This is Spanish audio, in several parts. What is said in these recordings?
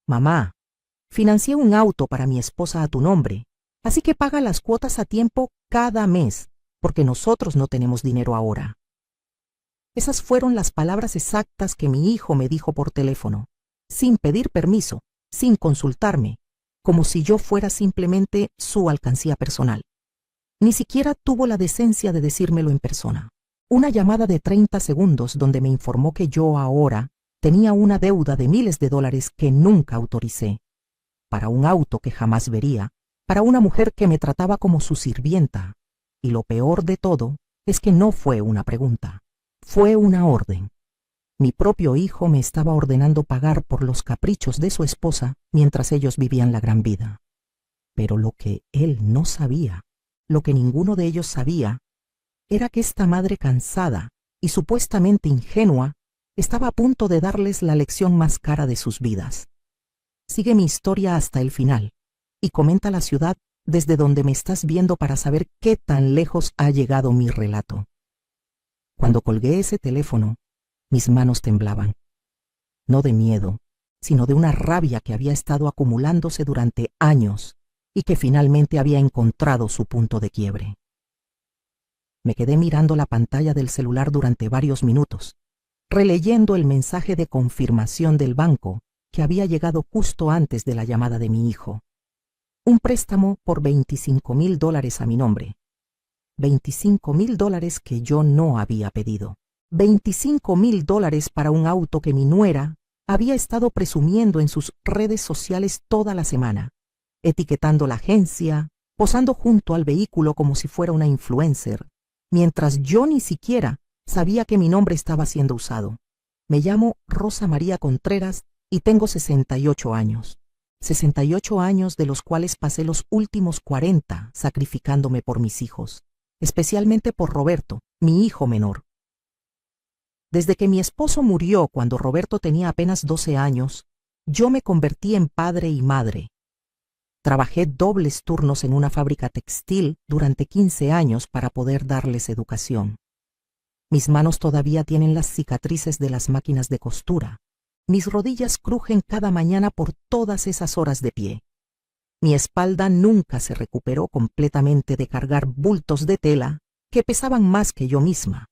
Mamá, financié un auto para mi esposa a tu nombre, así que paga las cuotas a tiempo cada mes, porque nosotros no tenemos dinero ahora. Esas fueron las palabras exactas que mi hijo me dijo por teléfono, sin pedir permiso, sin consultarme, como si yo fuera simplemente su alcancía personal. Ni siquiera tuvo la decencia de decírmelo en persona. Una llamada de 30 segundos donde me informó que yo ahora tenía una deuda de miles de dólares que nunca autoricé, para un auto que jamás vería, para una mujer que me trataba como su sirvienta. Y lo peor de todo es que no fue una pregunta, fue una orden. Mi propio hijo me estaba ordenando pagar por los caprichos de su esposa mientras ellos vivían la gran vida. Pero lo que él no sabía, lo que ninguno de ellos sabía, era que esta madre cansada y supuestamente ingenua estaba a punto de darles la lección más cara de sus vidas. Sigue mi historia hasta el final y comenta la ciudad desde donde me estás viendo para saber qué tan lejos ha llegado mi relato. Cuando colgué ese teléfono, mis manos temblaban, no de miedo, sino de una rabia que había estado acumulándose durante años y que finalmente había encontrado su punto de quiebre. Me quedé mirando la pantalla del celular durante varios minutos, releyendo el mensaje de confirmación del banco que había llegado justo antes de la llamada de mi hijo. Un préstamo por $25,000 a mi nombre. $25,000 que yo no había pedido. $25,000 para un auto que mi nuera había estado presumiendo en sus redes sociales toda la semana, etiquetando la agencia, posando junto al vehículo como si fuera una influencer, mientras yo ni siquiera sabía que mi nombre estaba siendo usado. Me llamo Rosa María Contreras y tengo 68 años. 68 años de los cuales pasé los últimos 40 sacrificándome por mis hijos, especialmente por Roberto, mi hijo menor. Desde que mi esposo murió cuando Roberto tenía apenas 12 años, yo me convertí en padre y madre. Trabajé dobles turnos en una fábrica textil durante 15 años para poder darles educación. Mis manos todavía tienen las cicatrices de las máquinas de costura. Mis rodillas crujen cada mañana por todas esas horas de pie. Mi espalda nunca se recuperó completamente de cargar bultos de tela que pesaban más que yo misma.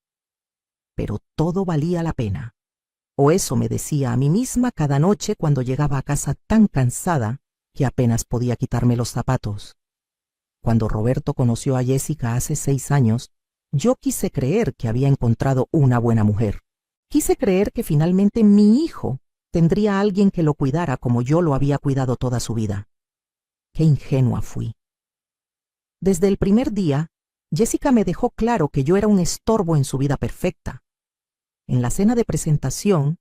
Pero todo valía la pena. O eso me decía a mí misma cada noche cuando llegaba a casa tan cansada que apenas podía quitarme los zapatos. Cuando Roberto conoció a Jessica hace 6 años, yo quise creer que había encontrado una buena mujer. Quise creer que finalmente mi hijo tendría a alguien que lo cuidara como yo lo había cuidado toda su vida. Qué ingenua fui. Desde el primer día, Jessica me dejó claro que yo era un estorbo en su vida perfecta. En la cena de presentación,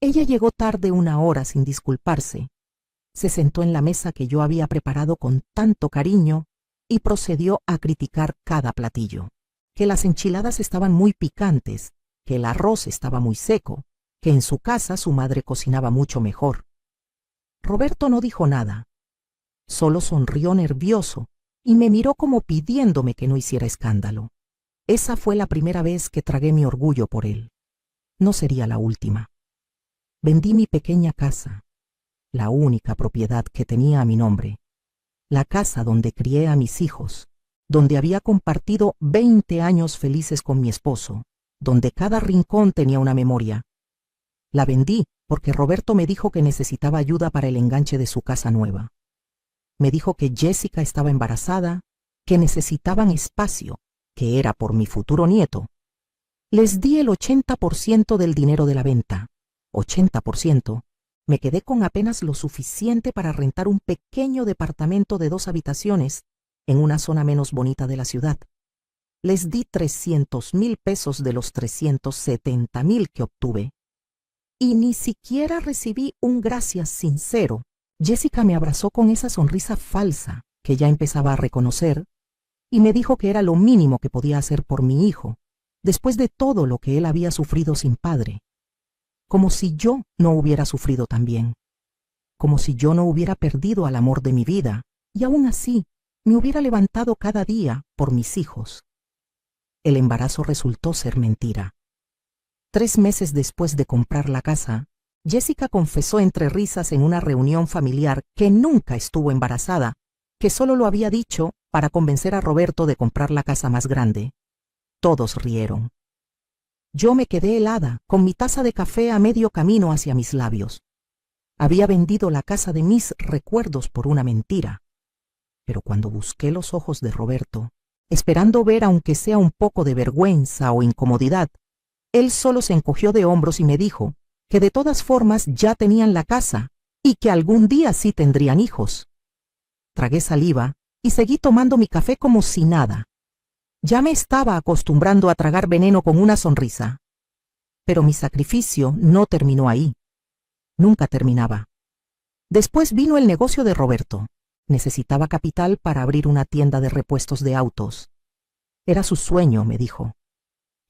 ella llegó tarde 1 hora sin disculparse. Se sentó en la mesa que yo había preparado con tanto cariño y procedió a criticar cada platillo. Que las enchiladas estaban muy picantes, que el arroz estaba muy seco, que en su casa su madre cocinaba mucho mejor. Roberto no dijo nada. Solo sonrió nervioso y me miró como pidiéndome que no hiciera escándalo. Esa fue la primera vez que tragué mi orgullo por él. No sería la última. Vendí mi pequeña casa, la única propiedad que tenía a mi nombre, la casa donde crié a mis hijos, donde había compartido 20 años felices con mi esposo, donde cada rincón tenía una memoria. La vendí porque Roberto me dijo que necesitaba ayuda para el enganche de su casa nueva. Me dijo que Jessica estaba embarazada, que necesitaban espacio, que era por mi futuro nieto. Les di el 80% del dinero de la venta. 80%. Me quedé con apenas lo suficiente para rentar un pequeño departamento de 2 habitaciones en una zona menos bonita de la ciudad. Les di $300,000 de los $370,000 que obtuve. Y ni siquiera recibí un gracias sincero. Jessica me abrazó con esa sonrisa falsa que ya empezaba a reconocer y me dijo que era lo mínimo que podía hacer por mi hijo, después de todo lo que él había sufrido sin padre. Como si yo no hubiera sufrido también. Como si yo no hubiera perdido al amor de mi vida y aún así me hubiera levantado cada día por mis hijos. El embarazo resultó ser mentira. 3 meses después de comprar la casa, Jessica confesó entre risas en una reunión familiar que nunca estuvo embarazada, que solo lo había dicho para convencer a Roberto de comprar la casa más grande. Todos rieron. Yo me quedé helada, con mi taza de café a medio camino hacia mis labios. Había vendido la casa de mis recuerdos por una mentira. Pero cuando busqué los ojos de Roberto, esperando ver aunque sea un poco de vergüenza o incomodidad, él solo se encogió de hombros y me dijo que de todas formas ya tenían la casa y que algún día sí tendrían hijos. Tragué saliva y seguí tomando mi café como si nada. Ya me estaba acostumbrando a tragar veneno con una sonrisa. Pero mi sacrificio no terminó ahí. Nunca terminaba. Después vino el negocio de Roberto. Necesitaba capital para abrir una tienda de repuestos de autos. Era su sueño, me dijo.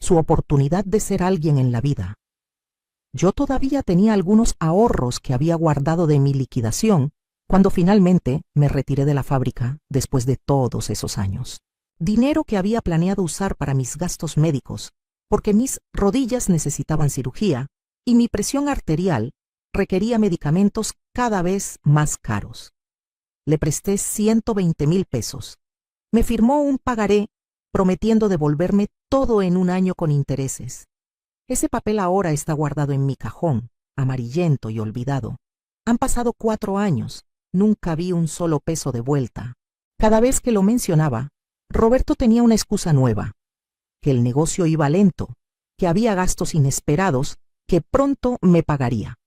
Su oportunidad de ser alguien en la vida. Yo todavía tenía algunos ahorros que había guardado de mi liquidación cuando finalmente me retiré de la fábrica después de todos esos años. Dinero que había planeado usar para mis gastos médicos, porque mis rodillas necesitaban cirugía y mi presión arterial requería medicamentos cada vez más caros. Le presté 120,000 pesos. Me firmó un pagaré prometiendo devolverme todo en un año con intereses. Ese papel ahora está guardado en mi cajón, amarillento y olvidado. Han pasado 4 años, nunca vi un solo peso de vuelta. Cada vez que lo mencionaba, Roberto tenía una excusa nueva, que el negocio iba lento, que había gastos inesperados, que pronto me pagaría.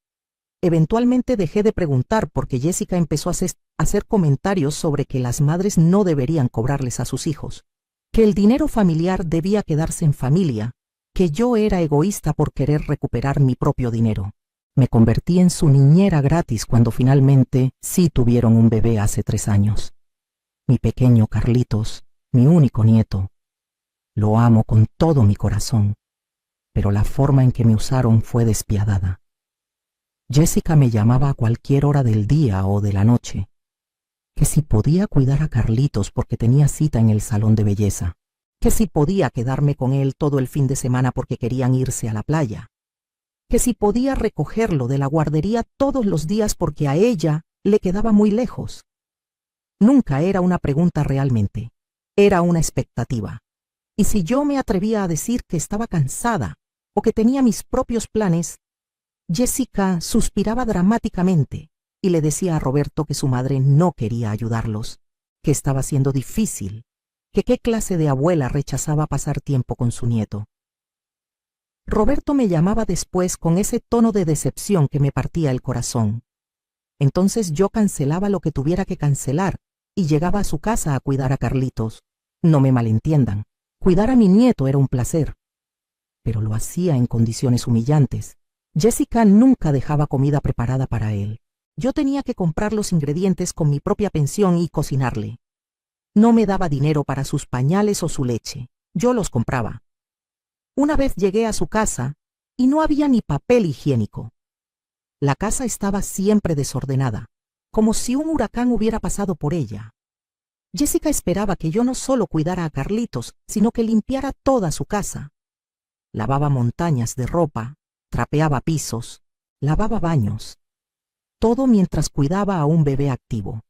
Eventualmente dejé de preguntar porque Jessica empezó a hacer comentarios sobre que las madres no deberían cobrarles a sus hijos, que el dinero familiar debía quedarse en familia, que yo era egoísta por querer recuperar mi propio dinero. Me convertí en su niñera gratis cuando finalmente sí tuvieron un bebé hace 3 años. Mi pequeño Carlitos, mi único nieto. Lo amo con todo mi corazón, pero la forma en que me usaron fue despiadada. Jessica me llamaba a cualquier hora del día o de la noche, que si podía cuidar a Carlitos porque tenía cita en el salón de belleza, que si podía quedarme con él todo el fin de semana porque querían irse a la playa, que si podía recogerlo de la guardería todos los días porque a ella le quedaba muy lejos. Nunca era una pregunta realmente, era una expectativa. Y si yo me atrevía a decir que estaba cansada o que tenía mis propios planes, Jessica suspiraba dramáticamente y le decía a Roberto que su madre no quería ayudarlos, que estaba siendo difícil, que qué clase de abuela rechazaba pasar tiempo con su nieto. Roberto me llamaba después con ese tono de decepción que me partía el corazón. Entonces yo cancelaba lo que tuviera que cancelar y llegaba a su casa a cuidar a Carlitos. No me malentiendan, cuidar a mi nieto era un placer, pero lo hacía en condiciones humillantes. Jessica nunca dejaba comida preparada para él. Yo tenía que comprar los ingredientes con mi propia pensión y cocinarle. No me daba dinero para sus pañales o su leche. Yo los compraba. Una vez llegué a su casa y no había ni papel higiénico. La casa estaba siempre desordenada, como si un huracán hubiera pasado por ella. Jessica esperaba que yo no solo cuidara a Carlitos, sino que limpiara toda su casa. Lavaba montañas de ropa, trapeaba pisos, lavaba baños. Todo mientras cuidaba a un bebé activo.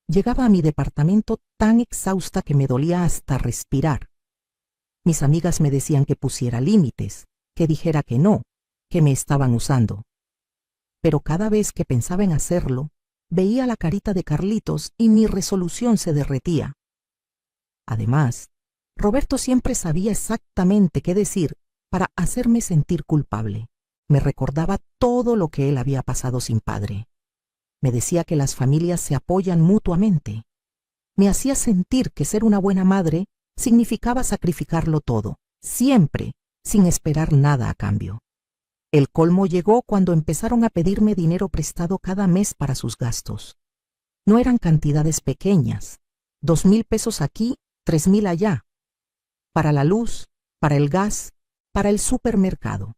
Llegaba a mi departamento tan exhausta que me dolía hasta respirar. Mis amigas me decían que pusiera límites, que dijera que no, que me estaban usando. Pero cada vez que pensaba en hacerlo, veía la carita de Carlitos y mi resolución se derretía. Además, Roberto siempre sabía exactamente qué decir para hacerme sentir culpable. Me recordaba todo lo que él había pasado sin padre. Me decía que las familias se apoyan mutuamente. Me hacía sentir que ser una buena madre significaba sacrificarlo todo, siempre, sin esperar nada a cambio. El colmo llegó cuando empezaron a pedirme dinero prestado cada mes para sus gastos. No eran cantidades pequeñas, 2,000 pesos aquí, 3,000 allá. Para la luz, para el gas, para el supermercado.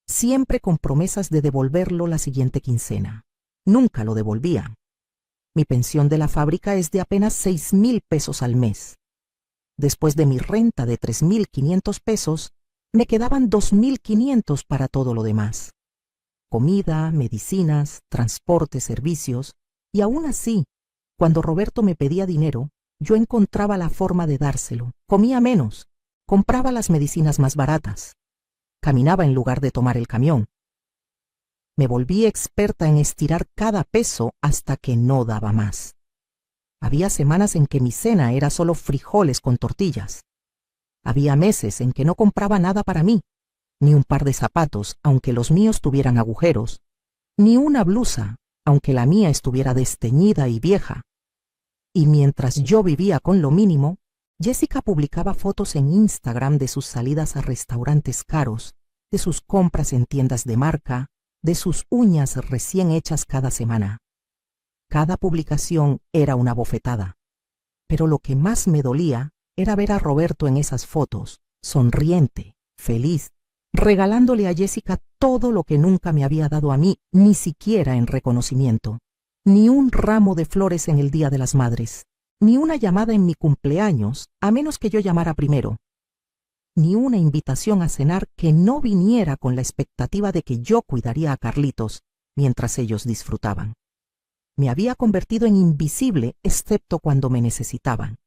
Siempre con promesas de devolverlo la siguiente quincena. Nunca lo devolvían. Mi pensión de la fábrica es de apenas 6,000 pesos al mes. Después de mi renta de 3,500 pesos, me quedaban 2,500 para todo lo demás. comida, medicinas, transporte, servicios, y aún así, cuando Roberto me pedía dinero, yo encontraba la forma de dárselo. Comía menos, compraba las medicinas más baratas, caminaba en lugar de tomar el camión. Me volví experta en estirar cada peso hasta que no daba más. Había semanas en que mi cena era solo frijoles con tortillas. Había meses en que no compraba nada para mí, ni un par de zapatos, aunque los míos tuvieran agujeros, ni una blusa, aunque la mía estuviera desteñida y vieja. Y mientras yo vivía con lo mínimo, Jessica publicaba fotos en Instagram de sus salidas a restaurantes caros, de sus compras en tiendas de marca, de sus uñas recién hechas cada semana. Cada publicación era una bofetada. Pero lo que más me dolía era ver a Roberto en esas fotos, sonriente, feliz, regalándole a Jessica todo lo que nunca me había dado a mí, ni siquiera en reconocimiento. Ni un ramo de flores en el Día de las Madres, ni una llamada en mi cumpleaños, a menos que yo llamara primero, ni una invitación a cenar que no viniera con la expectativa de que yo cuidaría a Carlitos mientras ellos disfrutaban. Me había convertido en invisible excepto cuando me necesitaban.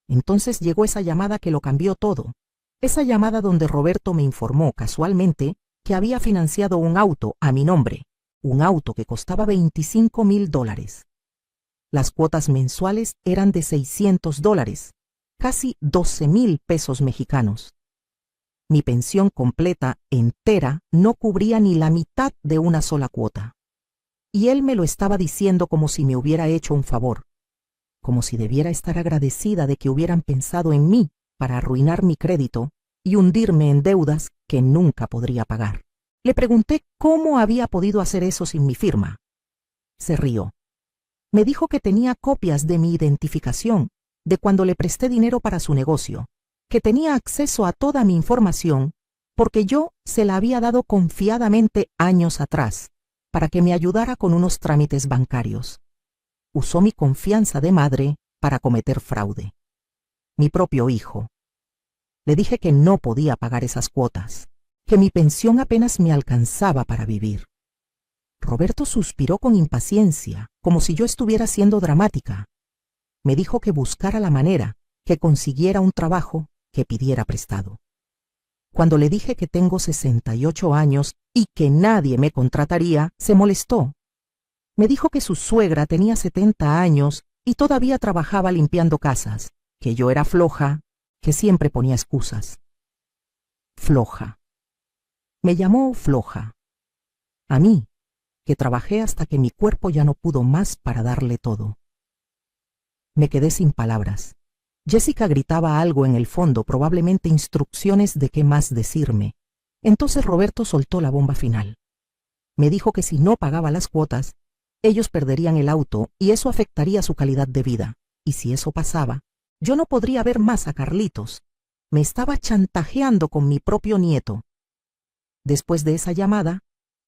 Entonces llegó esa llamada que lo cambió todo. Esa llamada donde Roberto me informó casualmente que había financiado un auto a mi nombre, un auto que costaba $25,000. Las cuotas mensuales eran de $600, casi 12,000 pesos mexicanos. Mi pensión completa, entera, no cubría ni la mitad de una sola cuota. Y él me lo estaba diciendo como si me hubiera hecho un favor, como si debiera estar agradecida de que hubieran pensado en mí para arruinar mi crédito y hundirme en deudas que nunca podría pagar. Le pregunté cómo había podido hacer eso sin mi firma. Se rió. Me dijo que tenía copias de mi identificación, de cuando le presté dinero para su negocio, que tenía acceso a toda mi información porque yo se la había dado confiadamente años atrás para que me ayudara con unos trámites bancarios. Usó mi confianza de madre para cometer fraude. Mi propio hijo. Le dije que no podía pagar esas cuotas, que mi pensión apenas me alcanzaba para vivir. Roberto suspiró con impaciencia, como si yo estuviera siendo dramática. Me dijo que buscara la manera, que consiguiera un trabajo, que pidiera prestado. Cuando le dije que tengo 68 años y que nadie me contrataría, se molestó. Me dijo que su suegra tenía 70 años y todavía trabajaba limpiando casas, que yo era floja, que siempre ponía excusas. Floja. Me llamó floja. A mí, que trabajé hasta que mi cuerpo ya no pudo más para darle todo. Me quedé sin palabras. Jessica gritaba algo en el fondo, probablemente instrucciones de qué más decirme. Entonces Roberto soltó la bomba final. Me dijo que si no pagaba las cuotas, ellos perderían el auto y eso afectaría su calidad de vida. Y si eso pasaba, yo no podría ver más a Carlitos. Me estaba chantajeando con mi propio nieto. Después de esa llamada,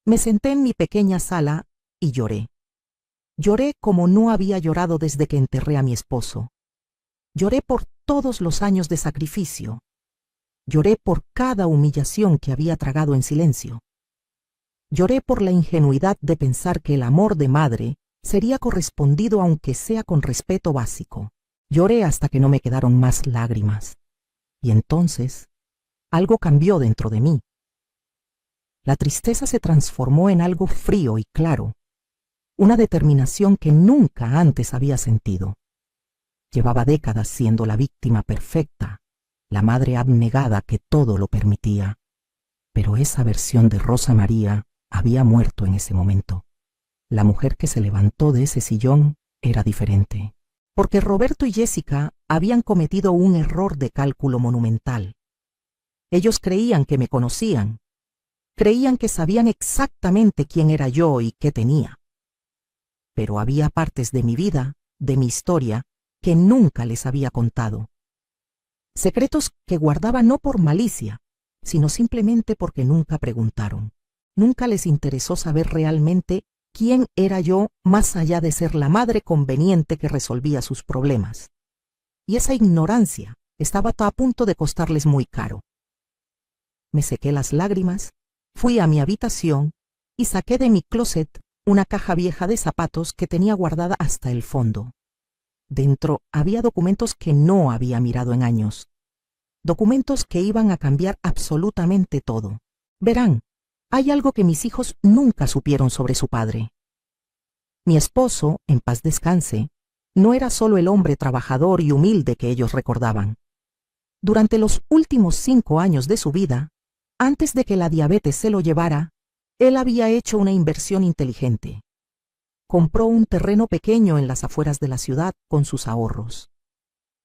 me senté en mi pequeña sala y lloré. Lloré como no había llorado desde que enterré a mi esposo. Lloré por todos los años de sacrificio. Lloré por cada humillación que había tragado en silencio. Lloré por la ingenuidad de pensar que el amor de madre sería correspondido aunque sea con respeto básico. Lloré hasta que no me quedaron más lágrimas. Y entonces, algo cambió dentro de mí. La tristeza se transformó en algo frío y claro, una determinación que nunca antes había sentido. Llevaba décadas siendo la víctima perfecta, la madre abnegada que todo lo permitía. Pero esa versión de Rosa María había muerto en ese momento. La mujer que se levantó de ese sillón era diferente, porque Roberto y Jessica habían cometido un error de cálculo monumental. Ellos creían que me conocían, creían que sabían exactamente quién era yo y qué tenía. Pero había partes de mi vida, de mi historia, que nunca les había contado. Secretos que guardaba no por malicia, sino simplemente porque nunca preguntaron. Nunca les interesó saber realmente quién era yo más allá de ser la madre conveniente que resolvía sus problemas. Y esa ignorancia estaba a punto de costarles muy caro. Me sequé las lágrimas, fui a mi habitación y saqué de mi closet una caja vieja de zapatos que tenía guardada hasta el fondo. Dentro había documentos que no había mirado en años. Documentos que iban a cambiar absolutamente todo. Verán, hay algo que mis hijos nunca supieron sobre su padre. Mi esposo, en paz descanse, no era solo el hombre trabajador y humilde que ellos recordaban. Durante los últimos 5 años de su vida, antes de que la diabetes se lo llevara, él había hecho una inversión inteligente. Compró un terreno pequeño en las afueras de la ciudad con sus ahorros.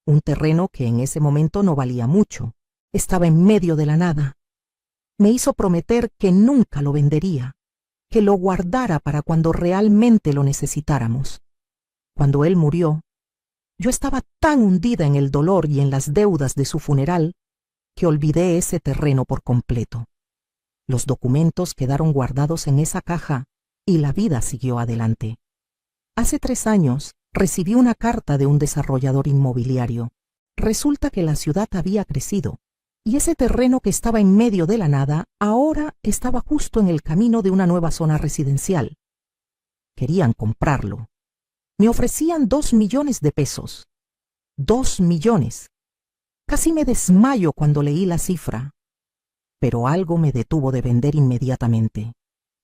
Un terreno que en ese momento no valía mucho, estaba en medio de la nada. Me hizo prometer que nunca lo vendería, que lo guardara para cuando realmente lo necesitáramos. Cuando él murió, yo estaba tan hundida en el dolor y en las deudas de su funeral que olvidé ese terreno por completo. Los documentos quedaron guardados en esa caja y la vida siguió adelante. Hace 3 años recibí una carta de un desarrollador inmobiliario. Resulta que la ciudad había crecido y ese terreno que estaba en medio de la nada ahora estaba justo en el camino de una nueva zona residencial. Querían comprarlo. Me ofrecían 2 millones de pesos. 2 millones. Casi me desmayo cuando leí la cifra. Pero algo me detuvo de vender inmediatamente.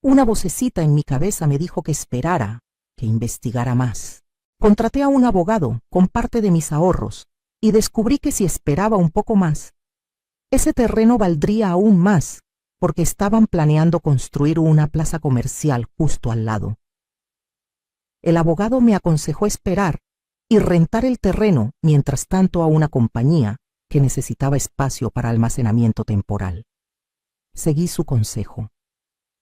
Una vocecita en mi cabeza me dijo que esperara, que investigara más. Contraté a un abogado con parte de mis ahorros y descubrí que si esperaba un poco más, ese terreno valdría aún más, porque estaban planeando construir una plaza comercial justo al lado. El abogado me aconsejó esperar y rentar el terreno mientras tanto a una compañía que necesitaba espacio para almacenamiento temporal. Seguí su consejo.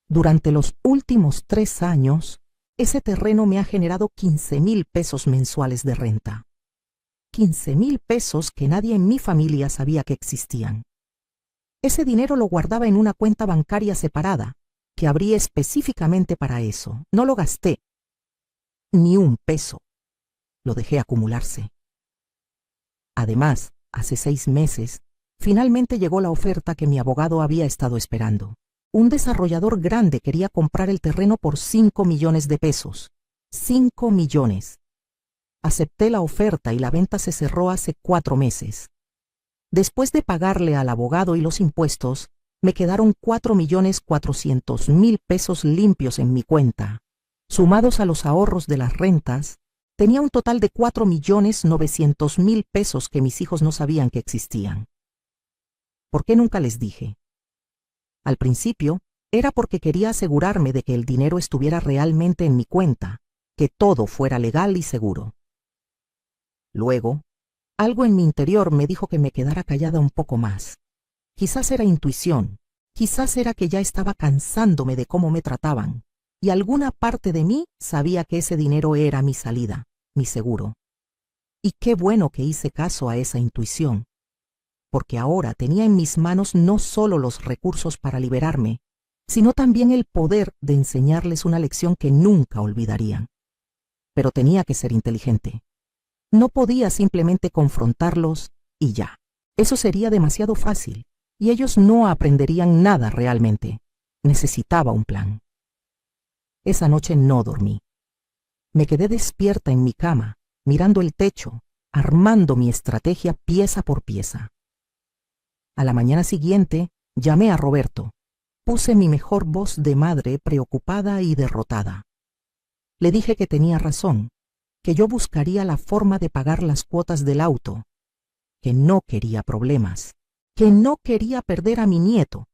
Durante los últimos 3 años, ese terreno me ha generado 15,000 pesos mensuales de renta. 15,000 pesos que nadie en mi familia sabía que existían. Ese dinero lo guardaba en una cuenta bancaria separada, que abrí específicamente para eso. No lo gasté. Ni un peso. Lo dejé acumularse. Además, hace 6 meses, finalmente llegó la oferta que mi abogado había estado esperando. Un desarrollador grande quería comprar el terreno por 5 millones de pesos. 5 millones. Acepté la oferta y la venta se cerró hace 4 meses. Después de pagarle al abogado y los impuestos, me quedaron 4,400,000 pesos limpios en mi cuenta. Sumados a los ahorros de las rentas, tenía un total de 4,900,000 pesos que mis hijos no sabían que existían. ¿Por qué nunca les dije? Al principio, era porque quería asegurarme de que el dinero estuviera realmente en mi cuenta, que todo fuera legal y seguro. Luego, algo en mi interior me dijo que me quedara callada un poco más. Quizás era intuición, quizás era que ya estaba cansándome de cómo me trataban, y alguna parte de mí sabía que ese dinero era mi salida, mi seguro. Y qué bueno que hice caso a esa intuición, porque ahora tenía en mis manos no solo los recursos para liberarme, sino también el poder de enseñarles una lección que nunca olvidarían. Pero tenía que ser inteligente. No podía simplemente confrontarlos y ya. Eso sería demasiado fácil, y ellos no aprenderían nada realmente. Necesitaba un plan. Esa noche no dormí. Me quedé despierta en mi cama, mirando el techo, armando mi estrategia pieza por pieza. A la mañana siguiente, llamé a Roberto. Puse mi mejor voz de madre preocupada y derrotada. Le dije que tenía razón, que yo buscaría la forma de pagar las cuotas del auto, que no quería problemas, que no quería perder a mi nieto.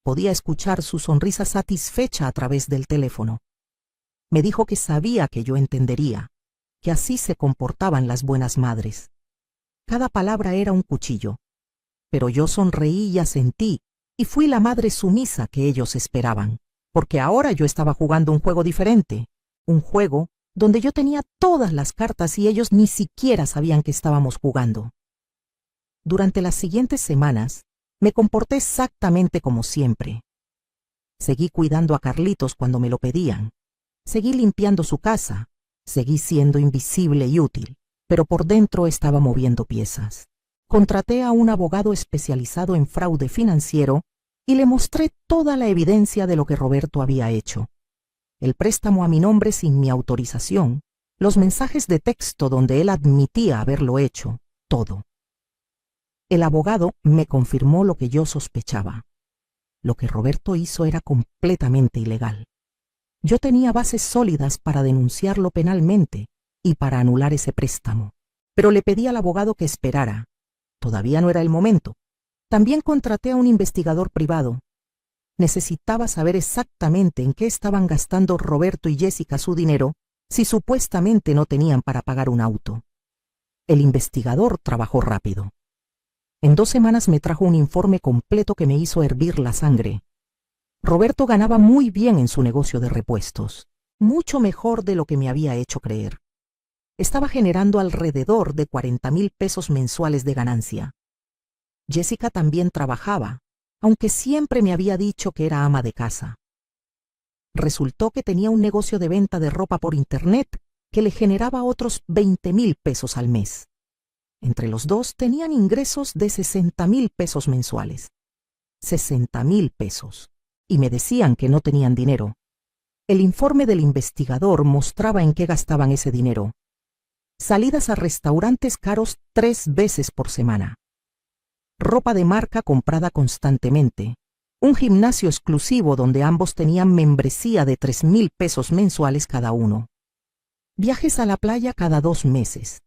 Podía escuchar su sonrisa satisfecha a través del teléfono. Me dijo que sabía que yo entendería, que así se comportaban las buenas madres. Cada palabra era un cuchillo, pero yo sonreí y asentí, y fui la madre sumisa que ellos esperaban, porque ahora yo estaba jugando un juego diferente, un juego donde yo tenía todas las cartas y ellos ni siquiera sabían que estábamos jugando. Durante las siguientes semanas, me comporté exactamente como siempre. Seguí cuidando a Carlitos cuando me lo pedían. Seguí limpiando su casa. Seguí siendo invisible y útil, pero por dentro estaba moviendo piezas. Contraté a un abogado especializado en fraude financiero y le mostré toda la evidencia de lo que Roberto había hecho. El préstamo a mi nombre sin mi autorización, los mensajes de texto donde él admitía haberlo hecho, todo. El abogado me confirmó lo que yo sospechaba. Lo que Roberto hizo era completamente ilegal. Yo tenía bases sólidas para denunciarlo penalmente y para anular ese préstamo, pero le pedí al abogado que esperara. Todavía no era el momento. También contraté a un investigador privado. Necesitaba saber exactamente en qué estaban gastando Roberto y Jessica su dinero si supuestamente no tenían para pagar un auto. El investigador trabajó rápido. En 2 semanas me trajo un informe completo que me hizo hervir la sangre. Roberto ganaba muy bien en su negocio de repuestos, mucho mejor de lo que me había hecho creer. Estaba generando alrededor de 40,000 pesos mensuales de ganancia. Jessica también trabajaba, aunque siempre me había dicho que era ama de casa. Resultó que tenía un negocio de venta de ropa por internet que le generaba otros 20,000 pesos al mes. Entre los dos tenían ingresos de 60,000 pesos mensuales. 60,000 pesos. Y me decían que no tenían dinero. El informe del investigador mostraba en qué gastaban ese dinero. Salidas a restaurantes caros 3 veces por semana. Ropa de marca comprada constantemente. Un gimnasio exclusivo donde ambos tenían membresía de 3,000 pesos mensuales cada uno. Viajes a la playa cada 2 meses.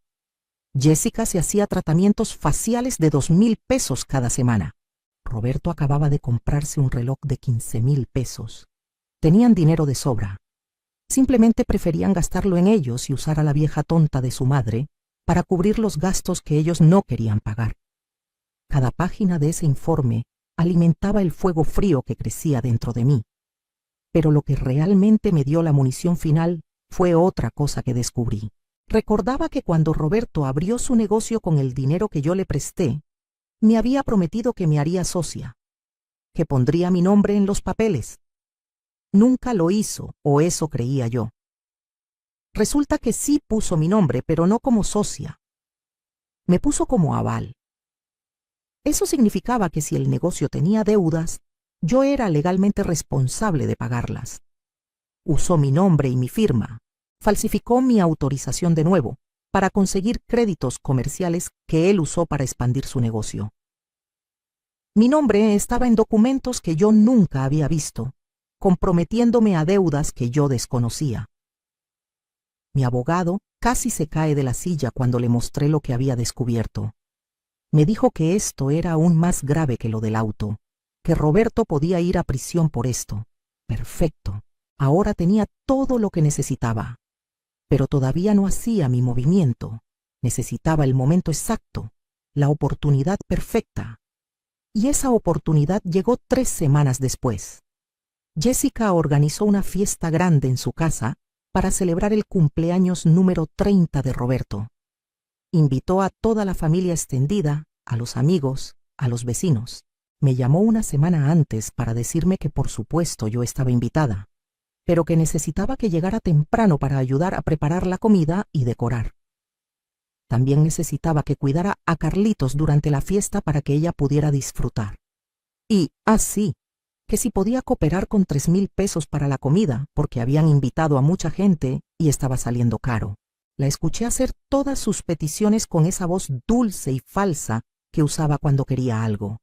Jessica se hacía tratamientos faciales de 2,000 pesos cada semana. Roberto acababa de comprarse un reloj de 15,000 pesos. Tenían dinero de sobra. Simplemente preferían gastarlo en ellos y usar a la vieja tonta de su madre para cubrir los gastos que ellos no querían pagar. Cada página de ese informe alimentaba el fuego frío que crecía dentro de mí. Pero lo que realmente me dio la munición final fue otra cosa que descubrí. Recordaba que cuando Roberto abrió su negocio con el dinero que yo le presté, me había prometido que me haría socia, que pondría mi nombre en los papeles. Nunca lo hizo, o eso creía yo. Resulta que sí puso mi nombre, pero no como socia. Me puso como aval. Eso significaba que si el negocio tenía deudas, yo era legalmente responsable de pagarlas. Usó mi nombre y mi firma, falsificó mi autorización de nuevo, para conseguir créditos comerciales que él usó para expandir su negocio. Mi nombre estaba en documentos que yo nunca había visto, comprometiéndome a deudas que yo desconocía. Mi abogado casi se cae de la silla cuando le mostré lo que había descubierto. Me dijo que esto era aún más grave que lo del auto, que Roberto podía ir a prisión por esto. Perfecto. Ahora tenía todo lo que necesitaba. Pero todavía no hacía mi movimiento. Necesitaba el momento exacto, la oportunidad perfecta. Y esa oportunidad llegó 3 semanas después. Jessica organizó una fiesta grande en su casa para celebrar el cumpleaños número 30 de Roberto. Invitó a toda la familia extendida, a los amigos, a los vecinos. Me llamó una semana antes para decirme que por supuesto yo estaba invitada, pero que necesitaba que llegara temprano para ayudar a preparar la comida y decorar. También necesitaba que cuidara a Carlitos durante la fiesta para que ella pudiera disfrutar. Y, así, que si podía cooperar con 3,000 pesos para la comida, porque habían invitado a mucha gente y estaba saliendo caro. La escuché hacer todas sus peticiones con esa voz dulce y falsa que usaba cuando quería algo.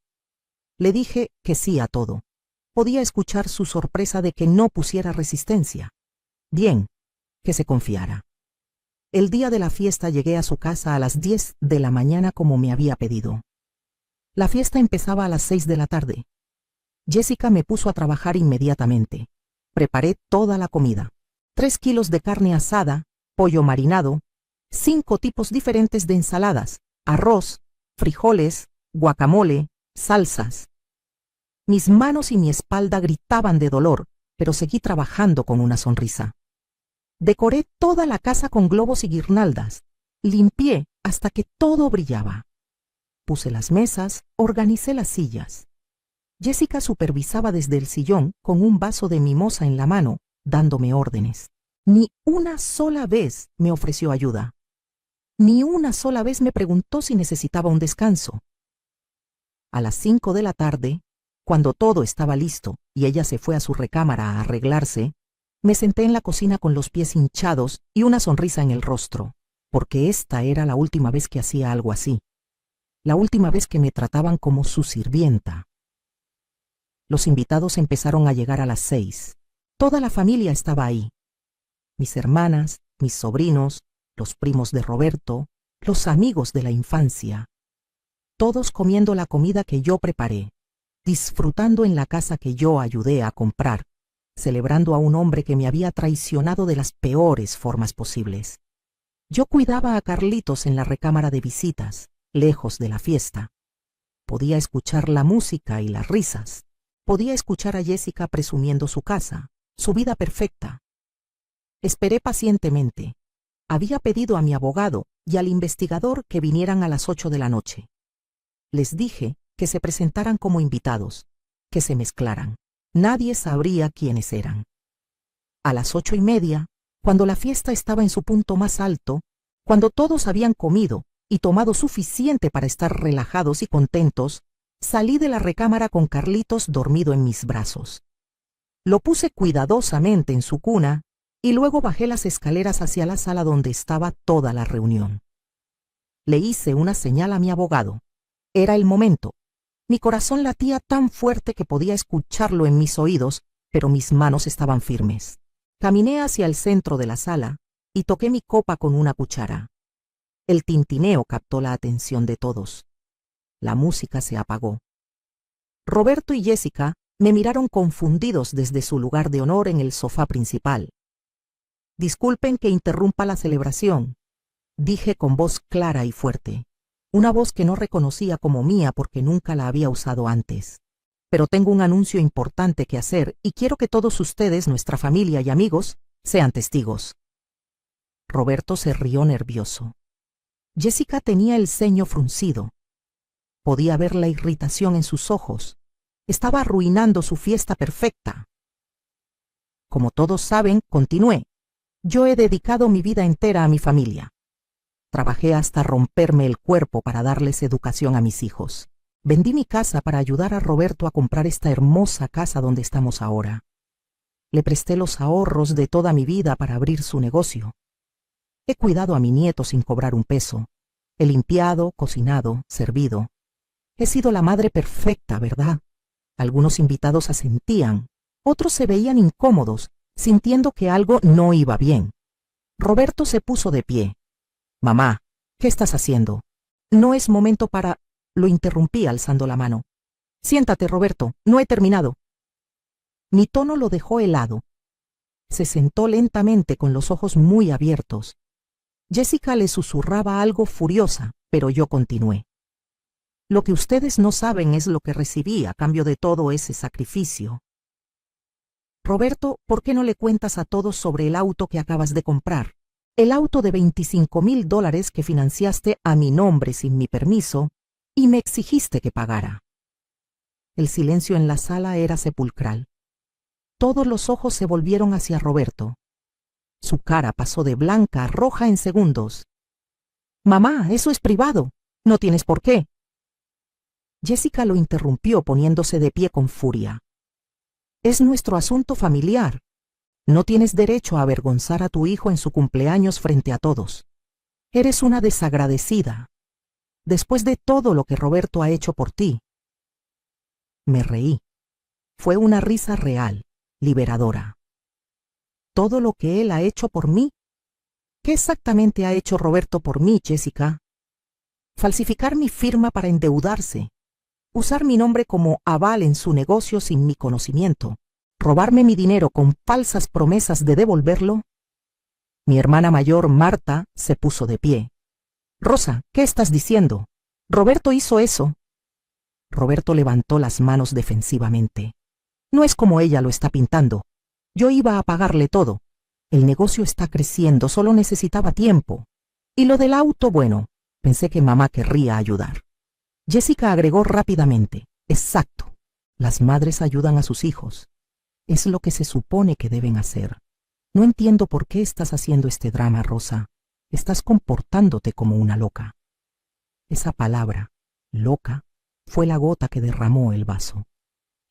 Le dije que sí a todo. Podía escuchar su sorpresa de que no pusiera resistencia. Bien, que se confiara. El día de la fiesta llegué a su casa a las 10 de la mañana como me había pedido. La fiesta empezaba a las 6 de la tarde. Jessica me puso a trabajar inmediatamente. Preparé toda la comida. 3 kilos de carne asada, pollo marinado, 5 tipos diferentes de ensaladas, arroz, frijoles, guacamole, salsas. Mis manos y mi espalda gritaban de dolor, pero seguí trabajando con una sonrisa. Decoré toda la casa con globos y guirnaldas. Limpié hasta que todo brillaba. Puse las mesas, organicé las sillas. Jessica supervisaba desde el sillón con un vaso de mimosa en la mano, dándome órdenes. Ni una sola vez me ofreció ayuda. Ni una sola vez me preguntó si necesitaba un descanso. A las 5 de la tarde, Cuando todo estaba listo y ella se fue a su recámara a arreglarse, me senté en la cocina con los pies hinchados y una sonrisa en el rostro, porque esta era la última vez que hacía algo así, la última vez que me trataban como su sirvienta. Los invitados empezaron a llegar a las 6. Toda la familia estaba ahí. Mis hermanas, mis sobrinos, los primos de Roberto, los amigos de la infancia. Todos comiendo la comida que yo preparé, disfrutando en la casa que yo ayudé a comprar, celebrando a un hombre que me había traicionado de las peores formas posibles. Yo cuidaba a Carlitos en la recámara de visitas, lejos de la fiesta. Podía escuchar la música y las risas. Podía escuchar a Jessica presumiendo su casa, su vida perfecta. Esperé pacientemente. Había pedido a mi abogado y al investigador que vinieran a las 8 de la noche. Les dije que se presentaran como invitados, que se mezclaran. Nadie sabría quiénes eran. A las 8:30, cuando la fiesta estaba en su punto más alto, cuando todos habían comido y tomado suficiente para estar relajados y contentos, salí de la recámara con Carlitos dormido en mis brazos. Lo puse cuidadosamente en su cuna y luego bajé las escaleras hacia la sala donde estaba toda la reunión. Le hice una señal a mi abogado. Era el momento. Mi corazón latía tan fuerte que podía escucharlo en mis oídos, pero mis manos estaban firmes. Caminé hacia el centro de la sala y toqué mi copa con una cuchara. El tintineo captó la atención de todos. La música se apagó. Roberto y Jessica me miraron confundidos desde su lugar de honor en el sofá principal. Disculpen que interrumpa la celebración, dije con voz clara y fuerte, una voz que no reconocía como mía porque nunca la había usado antes. Pero tengo un anuncio importante que hacer y quiero que todos ustedes, nuestra familia y amigos, sean testigos. Roberto se rió nervioso. Jessica tenía el ceño fruncido. Podía ver la irritación en sus ojos. Estaba arruinando su fiesta perfecta. Como todos saben, continué. Yo he dedicado mi vida entera a mi familia. Trabajé hasta romperme el cuerpo para darles educación a mis hijos. Vendí mi casa para ayudar a Roberto a comprar esta hermosa casa donde estamos ahora. Le presté los ahorros de toda mi vida para abrir su negocio. He cuidado a mi nieto sin cobrar un peso. He limpiado, cocinado, servido. He sido la madre perfecta, ¿verdad? Algunos invitados asentían, otros se veían incómodos, sintiendo que algo no iba bien. Roberto se puso de pie. «Mamá, ¿qué estás haciendo?» «No es momento para...» Lo interrumpí alzando la mano. «Siéntate, Roberto, no he terminado». Mi tono lo dejó helado. Se sentó lentamente con los ojos muy abiertos. Jessica le susurraba algo furiosa, pero yo continué. «Lo que ustedes no saben es lo que recibí a cambio de todo ese sacrificio. Roberto, ¿por qué no le cuentas a todos sobre el auto que acabas de comprar? El auto de $25,000 que financiaste a mi nombre sin mi permiso y me exigiste que pagara». El silencio en la sala era sepulcral. Todos los ojos se volvieron hacia Roberto. Su cara pasó de blanca a roja en segundos. «Mamá, eso es privado. No tienes por qué». Jessica lo interrumpió poniéndose de pie con furia. «Es nuestro asunto familiar. No tienes derecho a avergonzar a tu hijo en su cumpleaños frente a todos. Eres una desagradecida. Después de todo lo que Roberto ha hecho por ti». Me reí. Fue una risa real, liberadora. ¿Todo lo que él ha hecho por mí? ¿Qué exactamente ha hecho Roberto por mí, Jessica? Falsificar mi firma para endeudarse. Usar mi nombre como aval en su negocio sin mi conocimiento. Robarme mi dinero con falsas promesas de devolverlo. Mi hermana mayor, Marta, se puso de pie. «Rosa, ¿qué estás diciendo? Roberto hizo eso». Roberto levantó las manos defensivamente. «No es como ella lo está pintando. Yo iba a pagarle todo. El negocio está creciendo, solo necesitaba tiempo. Y lo del auto, bueno, pensé que mamá querría ayudar». Jessica agregó rápidamente. «Exacto. Las madres ayudan a sus hijos. Es lo que se supone que deben hacer. No entiendo por qué estás haciendo este drama, Rosa. Estás comportándote como una loca». Esa palabra, loca, fue la gota que derramó el vaso.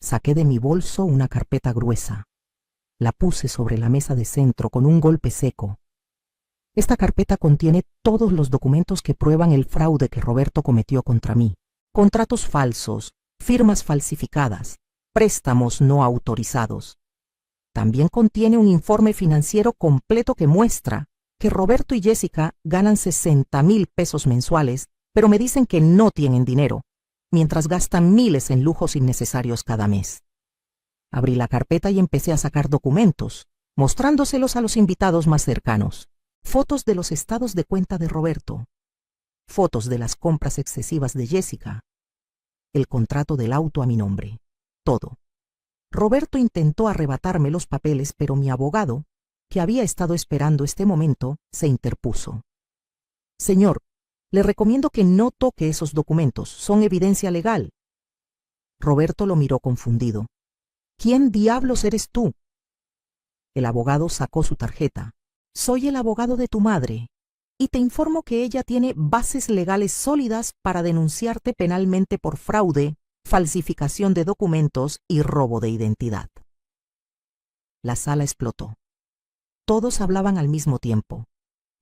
Saqué de mi bolso una carpeta gruesa. La puse sobre la mesa de centro con un golpe seco. Esta carpeta contiene todos los documentos que prueban el fraude que Roberto cometió contra mí. Contratos falsos, firmas falsificadas, préstamos no autorizados. También contiene un informe financiero completo que muestra que Roberto y Jessica ganan 60,000 pesos mensuales, pero me dicen que no tienen dinero, mientras gastan miles en lujos innecesarios cada mes. Abrí la carpeta y empecé a sacar documentos, mostrándoselos a los invitados más cercanos. Fotos de los estados de cuenta de Roberto, fotos de las compras excesivas de Jessica, el contrato del auto a mi nombre, todo. Roberto intentó arrebatarme los papeles, pero mi abogado, que había estado esperando este momento, se interpuso. Señor, le recomiendo que no toque esos documentos, son evidencia legal. Roberto lo miró confundido. ¿Quién diablos eres tú? El abogado sacó su tarjeta. Soy el abogado de tu madre, y te informo que ella tiene bases legales sólidas para denunciarte penalmente por fraude, falsificación de documentos y robo de identidad. La sala explotó. Todos hablaban al mismo tiempo.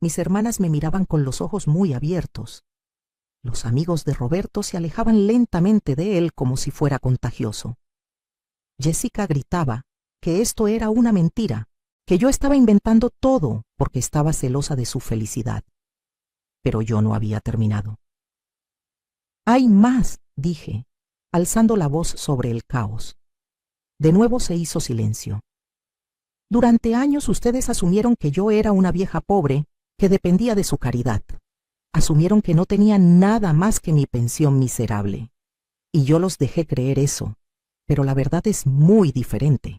Mis hermanas me miraban con los ojos muy abiertos. Los amigos de Roberto se alejaban lentamente de él como si fuera contagioso. Jessica gritaba que esto era una mentira, que yo estaba inventando todo porque estaba celosa de su felicidad. Pero yo no había terminado. «Hay más», dije, alzando la voz sobre el caos. De nuevo se hizo silencio. «Durante años ustedes asumieron que yo era una vieja pobre que dependía de su caridad. Asumieron que no tenía nada más que mi pensión miserable. Y yo los dejé creer eso. Pero la verdad es muy diferente».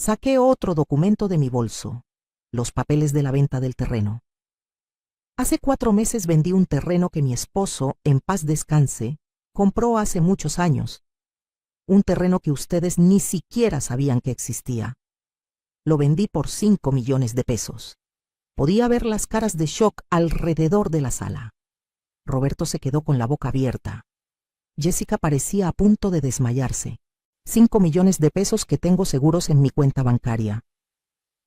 Saqué otro documento de mi bolso, los papeles de la venta del terreno. Hace 4 meses vendí un terreno que mi esposo, en paz descanse, compró hace muchos años. Un terreno que ustedes ni siquiera sabían que existía. Lo vendí por 5 millones de pesos. Podía ver las caras de shock alrededor de la sala. Roberto se quedó con la boca abierta. Jessica parecía a punto de desmayarse. 5 millones de pesos que tengo seguros en mi cuenta bancaria.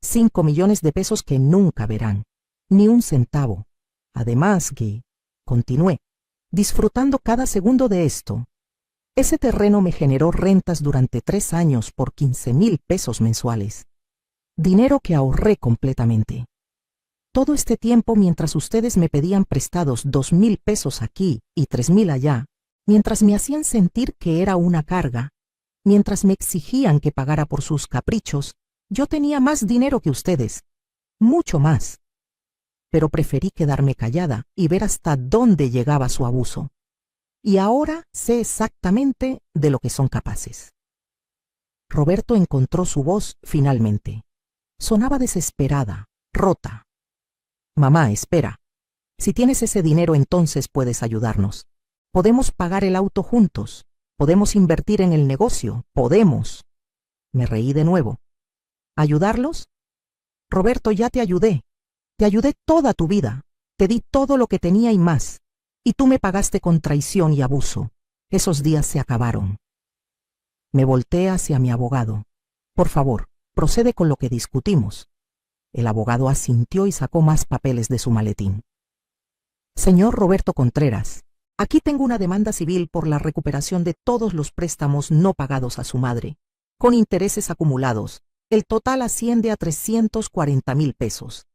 5 millones de pesos que nunca verán, ni un centavo. Además que, continué, disfrutando cada segundo de esto. Ese terreno me generó rentas durante 3 años por 15,000 pesos mensuales. Dinero que ahorré completamente. Todo este tiempo mientras ustedes me pedían prestados 2,000 pesos aquí y 3,000 allá, mientras me hacían sentir que era una carga, mientras me exigían que pagara por sus caprichos, yo tenía más dinero que ustedes, mucho más. Pero preferí quedarme callada y ver hasta dónde llegaba su abuso. Y ahora sé exactamente de lo que son capaces. Roberto encontró su voz finalmente. Sonaba desesperada, rota. «Mamá, espera. Si tienes ese dinero, entonces puedes ayudarnos. Podemos pagar el auto juntos. Podemos invertir en el negocio, podemos». Me reí de nuevo. ¿Ayudarlos? Roberto, ya te ayudé. Te ayudé toda tu vida. Te di todo lo que tenía y más. Y tú me pagaste con traición y abuso. Esos días se acabaron. Me volteé hacia mi abogado. «Por favor, procede con lo que discutimos». El abogado asintió y sacó más papeles de su maletín. «Señor Roberto Contreras, aquí tengo una demanda civil por la recuperación de todos los préstamos no pagados a su madre, con intereses acumulados. El total asciende a 340,000 pesos.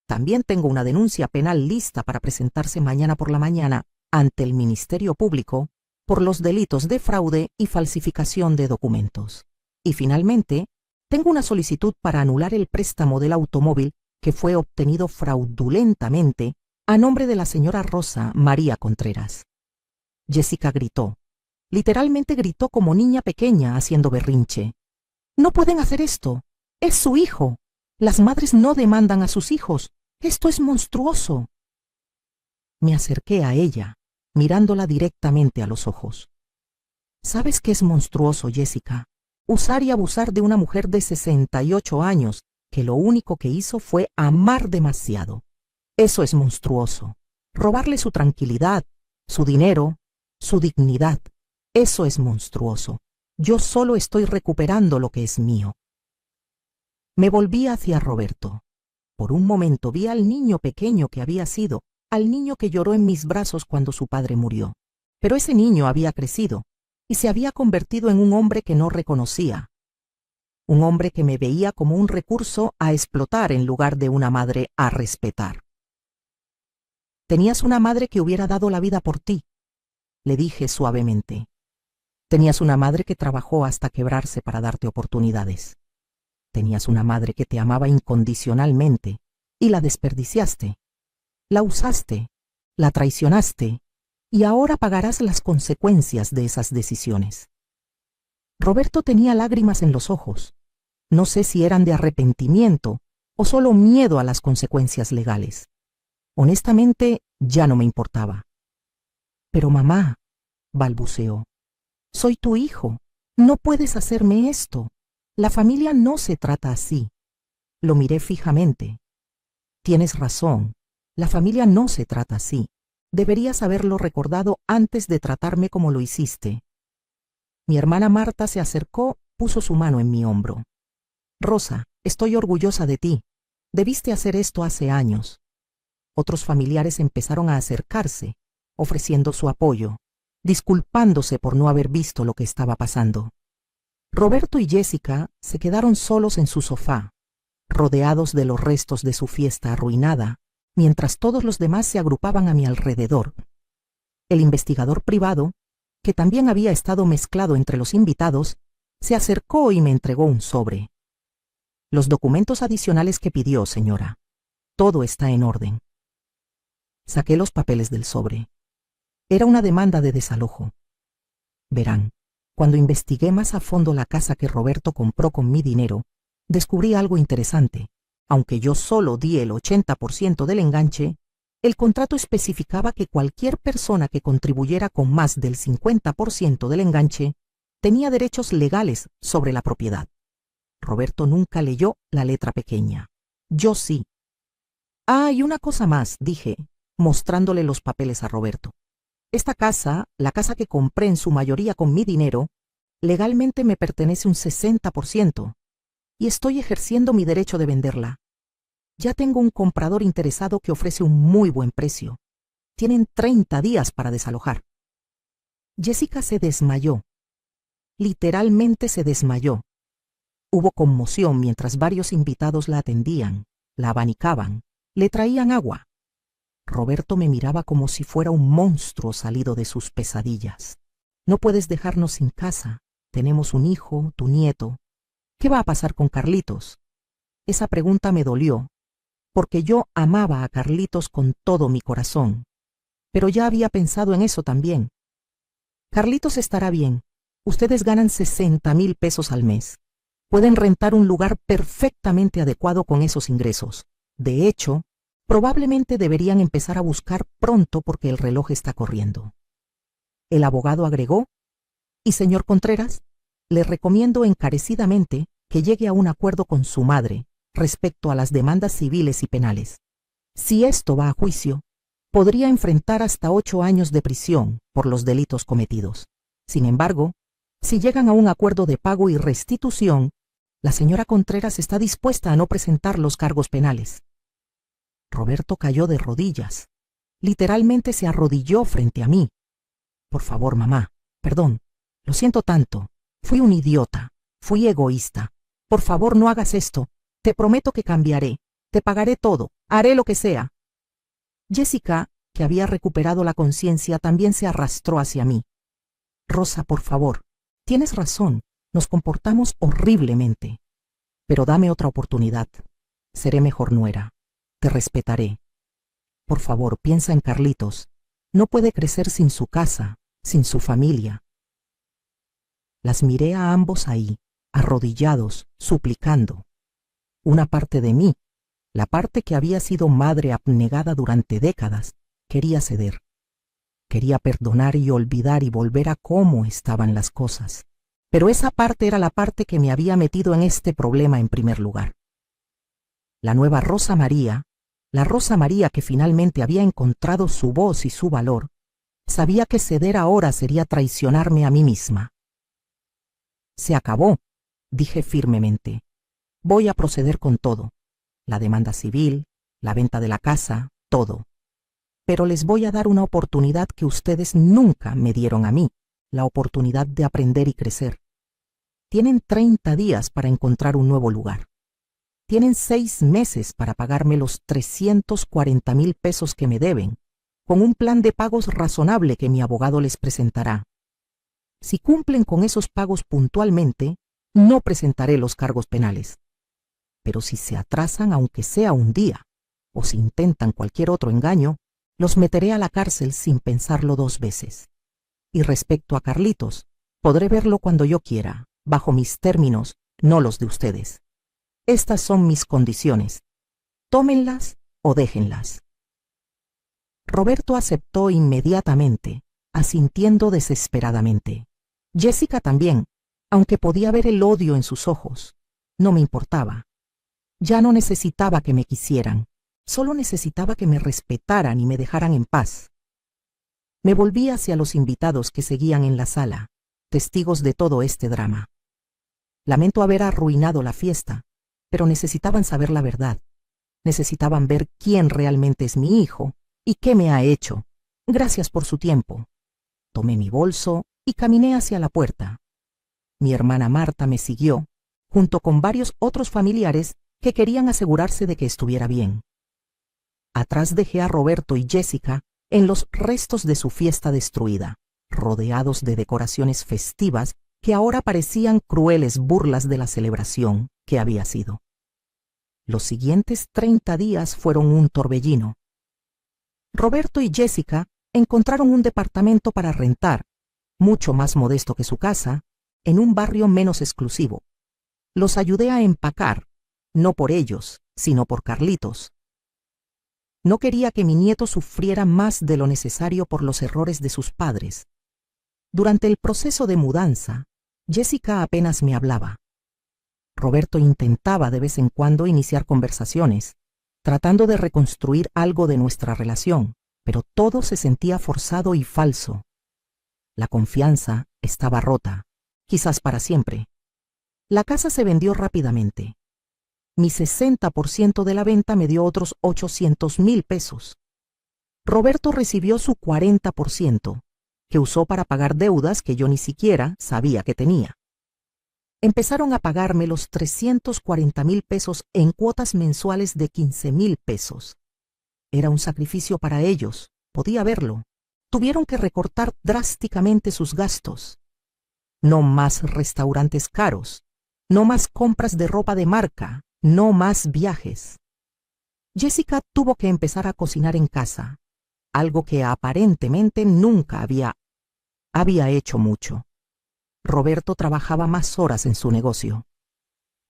También tengo una denuncia penal lista para presentarse mañana por la mañana ante el Ministerio Público por los delitos de fraude y falsificación de documentos. Y finalmente, tengo una solicitud para anular el préstamo del automóvil que fue obtenido fraudulentamente a nombre de la señora Rosa María Contreras». Jessica gritó. Literalmente gritó como niña pequeña haciendo berrinche. «No pueden hacer esto. Es su hijo. Las madres no demandan a sus hijos. Esto es monstruoso». Me acerqué a ella, mirándola directamente a los ojos. «¿Sabes qué es monstruoso, Jessica? Usar y abusar de una mujer de 68 años que lo único que hizo fue amar demasiado. Eso es monstruoso. Robarle su tranquilidad, su dinero, su dignidad. Eso es monstruoso. Yo solo estoy recuperando lo que es mío. Me volví hacia Roberto. Por un momento vi al niño pequeño que había sido, al niño que lloró en mis brazos cuando su padre murió. Pero ese niño había crecido y se había convertido en un hombre que no reconocía. Un hombre que me veía como un recurso a explotar en lugar de una madre a respetar. Tenías una madre que hubiera dado la vida por ti, le dije suavemente. Tenías una madre que trabajó hasta quebrarse para darte oportunidades. Tenías una madre que te amaba incondicionalmente y la desperdiciaste. La usaste, la traicionaste y ahora pagarás las consecuencias de esas decisiones. Roberto tenía lágrimas en los ojos. No sé si eran de arrepentimiento o solo miedo a las consecuencias legales. Honestamente, ya no me importaba. Pero mamá, balbuceó, soy tu hijo. No puedes hacerme esto. La familia no se trata así. Lo miré fijamente. Tienes razón. La familia no se trata así. Deberías haberlo recordado antes de tratarme como lo hiciste. Mi hermana Marta se acercó, puso su mano en mi hombro. Rosa, estoy orgullosa de ti. Debiste hacer esto hace años. Otros familiares empezaron a acercarse, ofreciendo su apoyo, disculpándose por no haber visto lo que estaba pasando. Roberto y Jessica se quedaron solos en su sofá, rodeados de los restos de su fiesta arruinada, mientras todos los demás se agrupaban a mi alrededor. El investigador privado, que también había estado mezclado entre los invitados, se acercó y me entregó un sobre. Los documentos adicionales que pidió, señora. Todo está en orden. Saqué los papeles del sobre. Era una demanda de desalojo. Verán, cuando investigué más a fondo la casa que Roberto compró con mi dinero, descubrí algo interesante. Aunque yo solo di el 80% del enganche, el contrato especificaba que cualquier persona que contribuyera con más del 50% del enganche tenía derechos legales sobre la propiedad. Roberto nunca leyó la letra pequeña. Yo sí. Ah, y una cosa más, dije, mostrándole los papeles a Roberto. Esta casa, la casa que compré en su mayoría con mi dinero, legalmente me pertenece un 60%, y estoy ejerciendo mi derecho de venderla. Ya tengo un comprador interesado que ofrece un muy buen precio. Tienen 30 días para desalojar. Jessica se desmayó. Literalmente se desmayó. Hubo conmoción mientras varios invitados la atendían, la abanicaban, le traían agua. Roberto me miraba como si fuera un monstruo salido de sus pesadillas. No puedes dejarnos sin casa. Tenemos un hijo, tu nieto. ¿Qué va a pasar con Carlitos? Esa pregunta me dolió, porque yo amaba a Carlitos con todo mi corazón. Pero ya había pensado en eso también. Carlitos estará bien. Ustedes ganan 60,000 pesos al mes. Pueden rentar un lugar perfectamente adecuado con esos ingresos. De hecho, probablemente deberían empezar a buscar pronto porque el reloj está corriendo. El abogado agregó, y señor Contreras, le recomiendo encarecidamente que llegue a un acuerdo con su madre respecto a las demandas civiles y penales. Si esto va a juicio, podría enfrentar hasta 8 años de prisión por los delitos cometidos. Sin embargo, si llegan a un acuerdo de pago y restitución, la señora Contreras está dispuesta a no presentar los cargos penales. Roberto cayó de rodillas. Literalmente se arrodilló frente a mí. Por favor, mamá, perdón, lo siento tanto. Fui un idiota, fui egoísta. Por favor, no hagas esto. Te prometo que cambiaré. Te pagaré todo. Haré lo que sea. Jessica, que había recuperado la conciencia, también se arrastró hacia mí. Rosa, por favor, tienes razón. Nos comportamos horriblemente. Pero dame otra oportunidad. Seré mejor nuera. Te respetaré. Por favor, piensa en Carlitos. No puede crecer sin su casa, sin su familia. Las miré a ambos ahí, arrodillados, suplicando. Una parte de mí, la parte que había sido madre abnegada durante décadas, quería ceder. Quería perdonar y olvidar y volver a cómo estaban las cosas. Pero esa parte era la parte que me había metido en este problema en primer lugar. La nueva Rosa María, la Rosa María que finalmente había encontrado su voz y su valor, sabía que ceder ahora sería traicionarme a mí misma. Se acabó, dije firmemente. Voy a proceder con todo. La demanda civil, la venta de la casa, todo. Pero les voy a dar una oportunidad que ustedes nunca me dieron a mí, la oportunidad de aprender y crecer. Tienen 30 días para encontrar un nuevo lugar. Tienen 6 meses para pagarme los 340,000 pesos que me deben, con un plan de pagos razonable que mi abogado les presentará. Si cumplen con esos pagos puntualmente, no presentaré los cargos penales. Pero si se atrasan aunque sea un día, o si intentan cualquier otro engaño, los meteré a la cárcel sin pensarlo 2 veces. Y respecto a Carlitos, podré verlo cuando yo quiera, bajo mis términos, no los de ustedes. Estas son mis condiciones. Tómenlas o déjenlas. Roberto aceptó inmediatamente, asintiendo desesperadamente. Jessica también, aunque podía ver el odio en sus ojos. No me importaba. Ya no necesitaba que me quisieran, solo necesitaba que me respetaran y me dejaran en paz. Me volví hacia los invitados que seguían en la sala, testigos de todo este drama. Lamento haber arruinado la fiesta, pero necesitaban saber la verdad. Necesitaban ver quién realmente es mi hijo y qué me ha hecho. Gracias por su tiempo. Tomé mi bolso y caminé hacia la puerta. Mi hermana Marta me siguió, junto con varios otros familiares que querían asegurarse de que estuviera bien. Atrás dejé a Roberto y Jessica en los restos de su fiesta destruida, rodeados de decoraciones festivas que ahora parecían crueles burlas de la celebración que había sido. Los siguientes 30 días fueron un torbellino. Roberto y Jessica encontraron un departamento para rentar, mucho más modesto que su casa, en un barrio menos exclusivo. Los ayudé a empacar, no por ellos, sino por Carlitos. No quería que mi nieto sufriera más de lo necesario por los errores de sus padres. Durante el proceso de mudanza, Jessica apenas me hablaba. Roberto intentaba de vez en cuando iniciar conversaciones, tratando de reconstruir algo de nuestra relación, pero todo se sentía forzado y falso. La confianza estaba rota, quizás para siempre. La casa se vendió rápidamente. Mi 60% de la venta me dio otros 800,000 pesos. Roberto recibió su 40%, que usó para pagar deudas que yo ni siquiera sabía que tenía. Empezaron a pagarme los 340,000 pesos en cuotas mensuales de 15,000 pesos. Era un sacrificio para ellos, podía verlo. Tuvieron que recortar drásticamente sus gastos. No más restaurantes caros, no más compras de ropa de marca, no más viajes. Jessica tuvo que empezar a cocinar en casa, algo que aparentemente nunca había hecho mucho. Roberto trabajaba más horas en su negocio.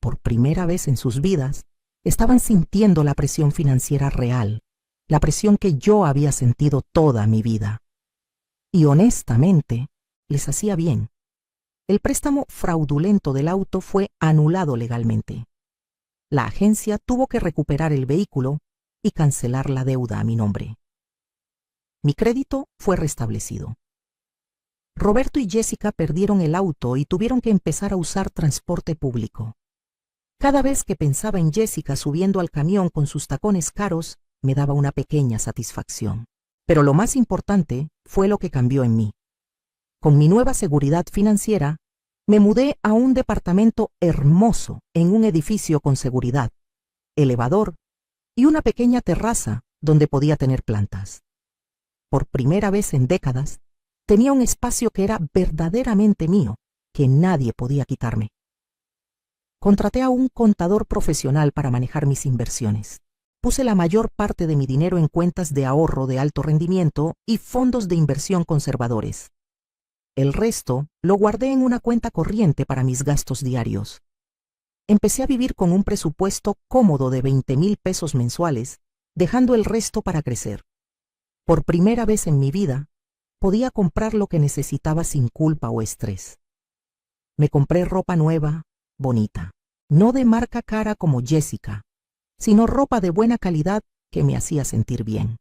Por primera vez en sus vidas, estaban sintiendo la presión financiera real, la presión que yo había sentido toda mi vida. Y honestamente, les hacía bien. El préstamo fraudulento del auto fue anulado legalmente. La agencia tuvo que recuperar el vehículo y cancelar la deuda a mi nombre. Mi crédito fue restablecido. Roberto y Jessica perdieron el auto y tuvieron que empezar a usar transporte público. Cada vez que pensaba en Jessica subiendo al camión con sus tacones caros, me daba una pequeña satisfacción. Pero lo más importante fue lo que cambió en mí. Con mi nueva seguridad financiera, me mudé a un departamento hermoso en un edificio con seguridad, elevador y una pequeña terraza donde podía tener plantas. Por primera vez en décadas, tenía un espacio que era verdaderamente mío, que nadie podía quitarme. Contraté a un contador profesional para manejar mis inversiones. Puse la mayor parte de mi dinero en cuentas de ahorro de alto rendimiento y fondos de inversión conservadores. El resto lo guardé en una cuenta corriente para mis gastos diarios. Empecé a vivir con un presupuesto cómodo de 20,000 pesos mensuales, dejando el resto para crecer. Por primera vez en mi vida, podía comprar lo que necesitaba sin culpa o estrés. Me compré ropa nueva, bonita, no de marca cara como Jessica, sino ropa de buena calidad que me hacía sentir bien.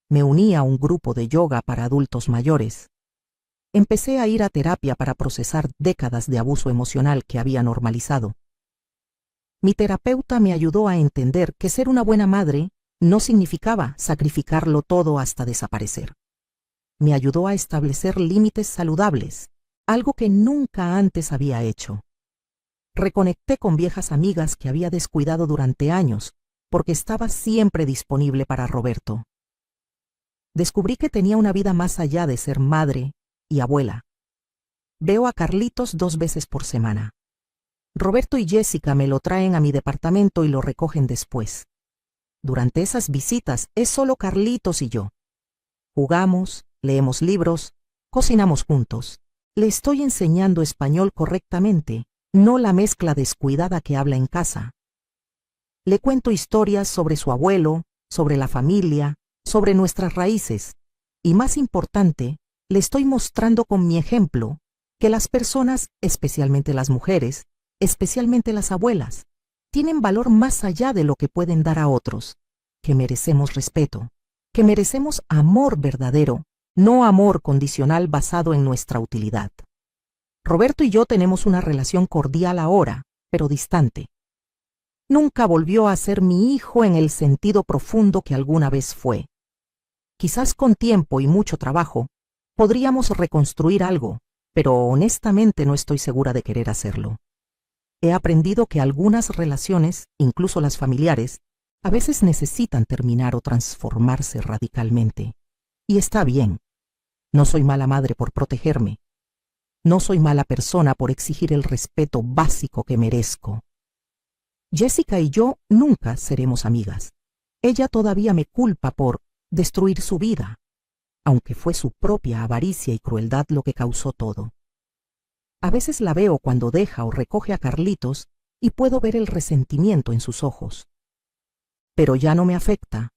Me uní a un grupo de yoga para adultos mayores. Empecé a ir a terapia para procesar décadas de abuso emocional que había normalizado. Mi terapeuta me ayudó a entender que ser una buena madre no significaba sacrificarlo todo hasta desaparecer. Me ayudó a establecer límites saludables, algo que nunca antes había hecho. Reconecté con viejas amigas que había descuidado durante años, porque estaba siempre disponible para Roberto. Descubrí que tenía una vida más allá de ser madre y abuela. Veo a Carlitos 2 veces por semana. Roberto y Jessica me lo traen a mi departamento y lo recogen después. Durante esas visitas es solo Carlitos y yo. Jugamos, leemos libros, cocinamos juntos. Le estoy enseñando español correctamente, no la mezcla descuidada que habla en casa. Le cuento historias sobre su abuelo, sobre la familia, sobre nuestras raíces, y más importante, le estoy mostrando con mi ejemplo que las personas, especialmente las mujeres, especialmente las abuelas, tienen valor más allá de lo que pueden dar a otros, que merecemos respeto, que merecemos amor verdadero, no amor condicional basado en nuestra utilidad. Roberto y yo tenemos una relación cordial ahora, pero distante. Nunca volvió a ser mi hijo en el sentido profundo que alguna vez fue. Quizás con tiempo y mucho trabajo podríamos reconstruir algo, pero honestamente no estoy segura de querer hacerlo. He aprendido que algunas relaciones, incluso las familiares, a veces necesitan terminar o transformarse radicalmente. Y está bien. No soy mala madre por protegerme. No soy mala persona por exigir el respeto básico que merezco. Jessica y yo nunca seremos amigas. Ella todavía me culpa por destruir su vida, aunque fue su propia avaricia y crueldad lo que causó todo. A veces la veo cuando deja o recoge a Carlitos y puedo ver el resentimiento en sus ojos. Pero ya no me afecta.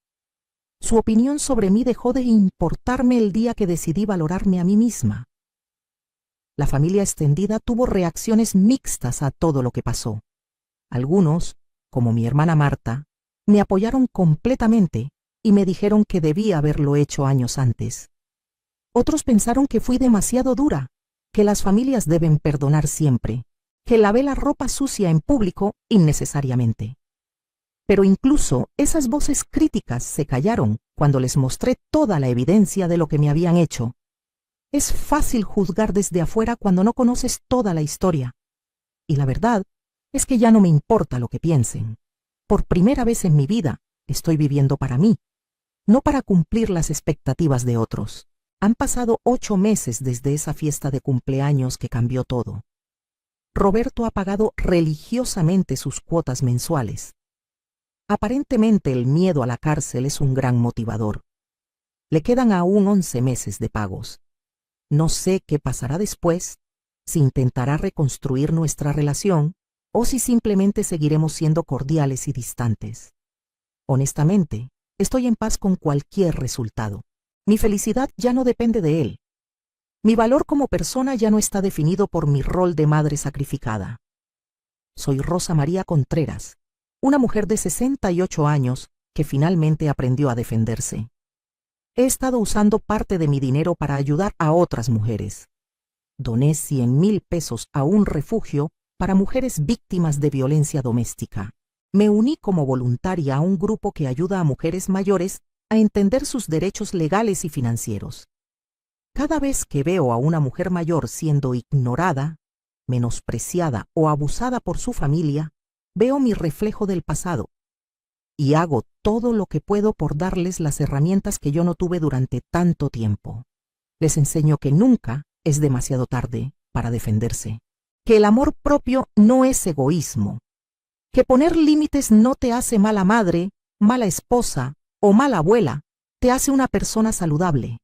Su opinión sobre mí dejó de importarme el día que decidí valorarme a mí misma. La familia extendida tuvo reacciones mixtas a todo lo que pasó. Algunos, como mi hermana Marta, me apoyaron completamente y me dijeron que debía haberlo hecho años antes. Otros pensaron que fui demasiado dura, que las familias deben perdonar siempre, que lavé la ropa sucia en público innecesariamente. Pero incluso esas voces críticas se callaron cuando les mostré toda la evidencia de lo que me habían hecho. Es fácil juzgar desde afuera cuando no conoces toda la historia. Y la verdad es que ya no me importa lo que piensen. Por primera vez en mi vida estoy viviendo para mí, no para cumplir las expectativas de otros. Han pasado 8 meses desde esa fiesta de cumpleaños que cambió todo. Roberto ha pagado religiosamente sus cuotas mensuales. Aparentemente el miedo a la cárcel es un gran motivador. Le quedan aún 11 meses de pagos. No sé qué pasará después, si intentará reconstruir nuestra relación o si simplemente seguiremos siendo cordiales y distantes. Honestamente, estoy en paz con cualquier resultado. Mi felicidad ya no depende de él. Mi valor como persona ya no está definido por mi rol de madre sacrificada. Soy Rosa María Contreras, una mujer de 68 años que finalmente aprendió a defenderse. He estado usando parte de mi dinero para ayudar a otras mujeres. Doné 100,000 pesos a un refugio para mujeres víctimas de violencia doméstica. Me uní como voluntaria a un grupo que ayuda a mujeres mayores a entender sus derechos legales y financieros. Cada vez que veo a una mujer mayor siendo ignorada, menospreciada o abusada por su familia, veo mi reflejo del pasado y hago todo lo que puedo por darles las herramientas que yo no tuve durante tanto tiempo. Les enseño que nunca es demasiado tarde para defenderse, que el amor propio no es egoísmo, que poner límites no te hace mala madre, mala esposa o mala abuela, te hace una persona saludable.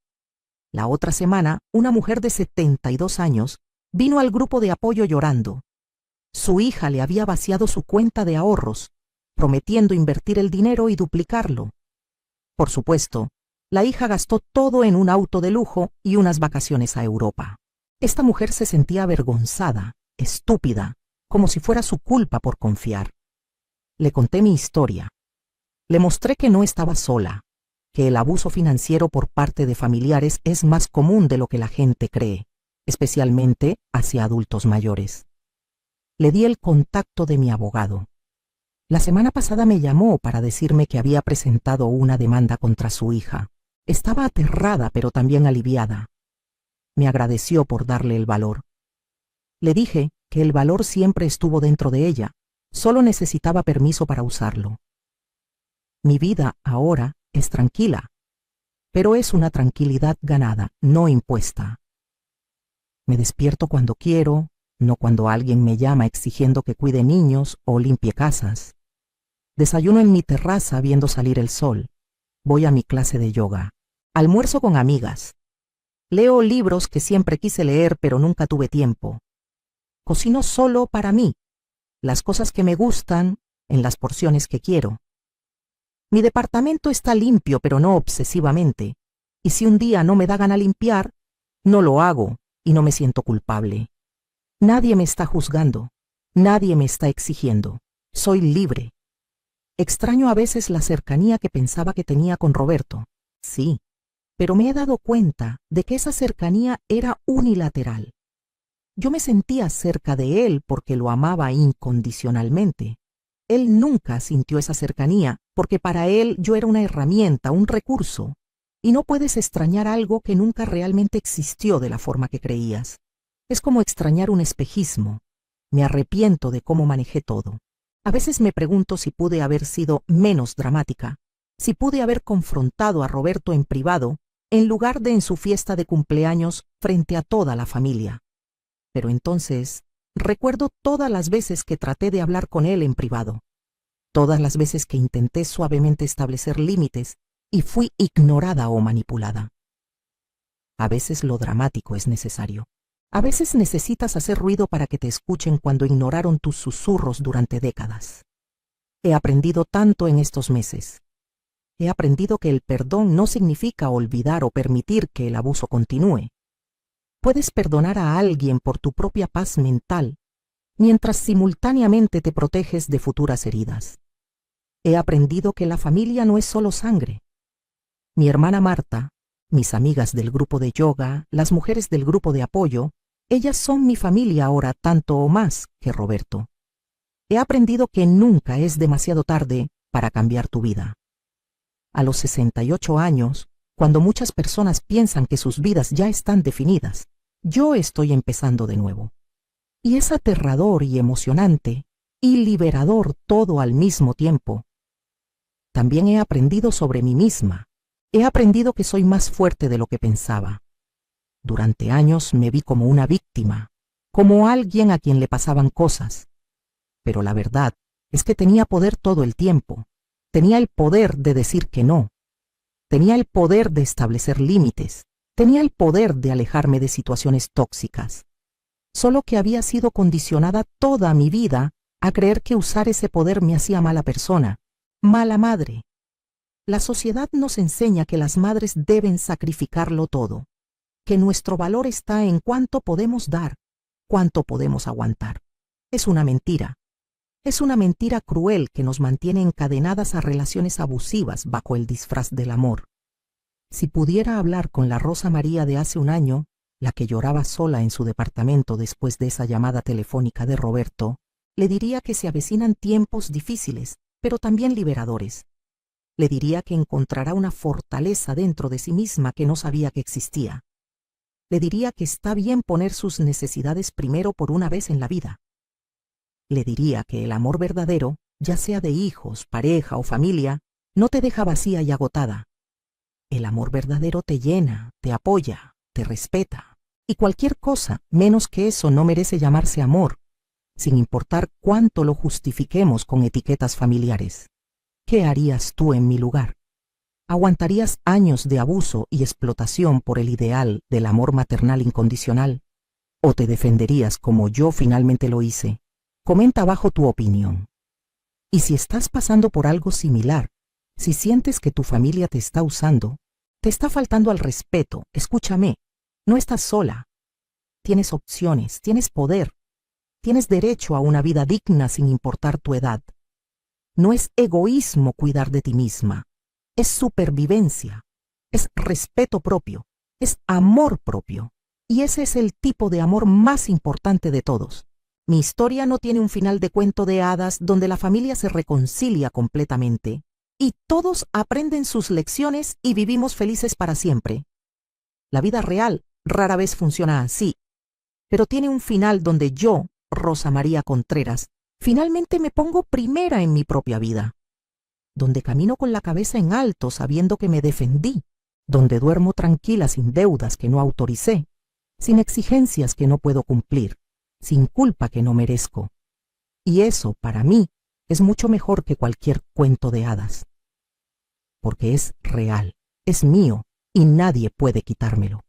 La otra semana, una mujer de 72 años vino al grupo de apoyo llorando. Su hija le había vaciado su cuenta de ahorros, prometiendo invertir el dinero y duplicarlo. Por supuesto, la hija gastó todo en un auto de lujo y unas vacaciones a Europa. Esta mujer se sentía avergonzada, estúpida, como si fuera su culpa por confiar. Le conté mi historia. Le mostré que no estaba sola, que el abuso financiero por parte de familiares es más común de lo que la gente cree. especialmente hacia adultos mayores. Le di el contacto de mi abogado. La semana pasada me llamó para decirme que había presentado una demanda contra su hija. Estaba aterrada, pero también aliviada. Me agradeció por darle el valor. Le dije que el valor siempre estuvo dentro de ella, solo necesitaba permiso para usarlo. Mi vida ahora es tranquila, pero es una tranquilidad ganada, no impuesta. Me despierto cuando quiero, no cuando alguien me llama exigiendo que cuide niños o limpie casas. Desayuno en mi terraza viendo salir el sol. Voy a mi clase de yoga. Almuerzo con amigas. Leo libros que siempre quise leer pero nunca tuve tiempo. Cocino solo para mí, las cosas que me gustan, en las porciones que quiero. Mi departamento está limpio pero no obsesivamente, y si un día no me da gana limpiar, no lo hago y no me siento culpable. Nadie me está juzgando, nadie me está exigiendo. Soy libre. Extraño a veces la cercanía que pensaba que tenía con Roberto. Sí, pero me he dado cuenta de que esa cercanía era unilateral. Yo me sentía cerca de él porque lo amaba incondicionalmente. Él nunca sintió esa cercanía porque para él yo era una herramienta, un recurso. Y no puedes extrañar algo que nunca realmente existió de la forma que creías. Es como extrañar un espejismo. Me arrepiento de cómo manejé todo. A veces me pregunto si pude haber sido menos dramática, si pude haber confrontado a Roberto en privado en lugar de en su fiesta de cumpleaños frente a toda la familia. Pero entonces recuerdo todas las veces que traté de hablar con él en privado, todas las veces que intenté suavemente establecer límites y fui ignorada o manipulada. A veces lo dramático es necesario. A veces necesitas hacer ruido para que te escuchen cuando ignoraron tus susurros durante décadas. He aprendido tanto en estos meses. He aprendido que el perdón no significa olvidar o permitir que el abuso continúe. Puedes perdonar a alguien por tu propia paz mental, mientras simultáneamente te proteges de futuras heridas. He aprendido que la familia no es solo sangre. Mi hermana Marta, mis amigas del grupo de yoga, las mujeres del grupo de apoyo, ellas son mi familia ahora tanto o más que Roberto. He aprendido que nunca es demasiado tarde para cambiar tu vida. A los 68 años, cuando muchas personas piensan que sus vidas ya están definidas, yo estoy empezando de nuevo. Y es aterrador y emocionante, y liberador todo al mismo tiempo. También he aprendido sobre mí misma. He aprendido que soy más fuerte de lo que pensaba. Durante años me vi como una víctima, como alguien a quien le pasaban cosas. Pero la verdad es que tenía poder todo el tiempo. Tenía el poder de decir que no. Tenía el poder de establecer límites. Tenía el poder de alejarme de situaciones tóxicas. Solo que había sido condicionada toda mi vida a creer que usar ese poder me hacía mala persona, mala madre. La sociedad nos enseña que las madres deben sacrificarlo todo, que nuestro valor está en cuánto podemos dar, cuánto podemos aguantar. Es una mentira. Es una mentira cruel que nos mantiene encadenadas a relaciones abusivas bajo el disfraz del amor. Si pudiera hablar con la Rosa María de hace un año, la que lloraba sola en su departamento después de esa llamada telefónica de Roberto, le diría que se avecinan tiempos difíciles, pero también liberadores. Le diría que encontrará una fortaleza dentro de sí misma que no sabía que existía. Le diría que está bien poner sus necesidades primero por una vez en la vida. Le diría que el amor verdadero, ya sea de hijos, pareja o familia, no te deja vacía y agotada. El amor verdadero te llena, te apoya, te respeta. Y cualquier cosa menos que eso no merece llamarse amor, sin importar cuánto lo justifiquemos con etiquetas familiares. ¿Qué harías tú en mi lugar? ¿Aguantarías años de abuso y explotación por el ideal del amor maternal incondicional? ¿O te defenderías como yo finalmente lo hice? Comenta abajo tu opinión. Y si estás pasando por algo similar, si sientes que tu familia te está usando, te está faltando al respeto, escúchame, no estás sola. Tienes opciones, tienes poder, tienes derecho a una vida digna sin importar tu edad. No es egoísmo cuidar de ti misma, es supervivencia, es respeto propio, es amor propio. Y ese es el tipo de amor más importante de todos. Mi historia no tiene un final de cuento de hadas donde la familia se reconcilia completamente y todos aprenden sus lecciones y vivimos felices para siempre. La vida real rara vez funciona así, pero tiene un final donde yo, Rosa María Contreras, finalmente me pongo primera en mi propia vida, donde camino con la cabeza en alto sabiendo que me defendí, donde duermo tranquila sin deudas que no autoricé, sin exigencias que no puedo cumplir, sin culpa que no merezco. Y eso, para mí, es mucho mejor que cualquier cuento de hadas, porque es real, es mío y nadie puede quitármelo.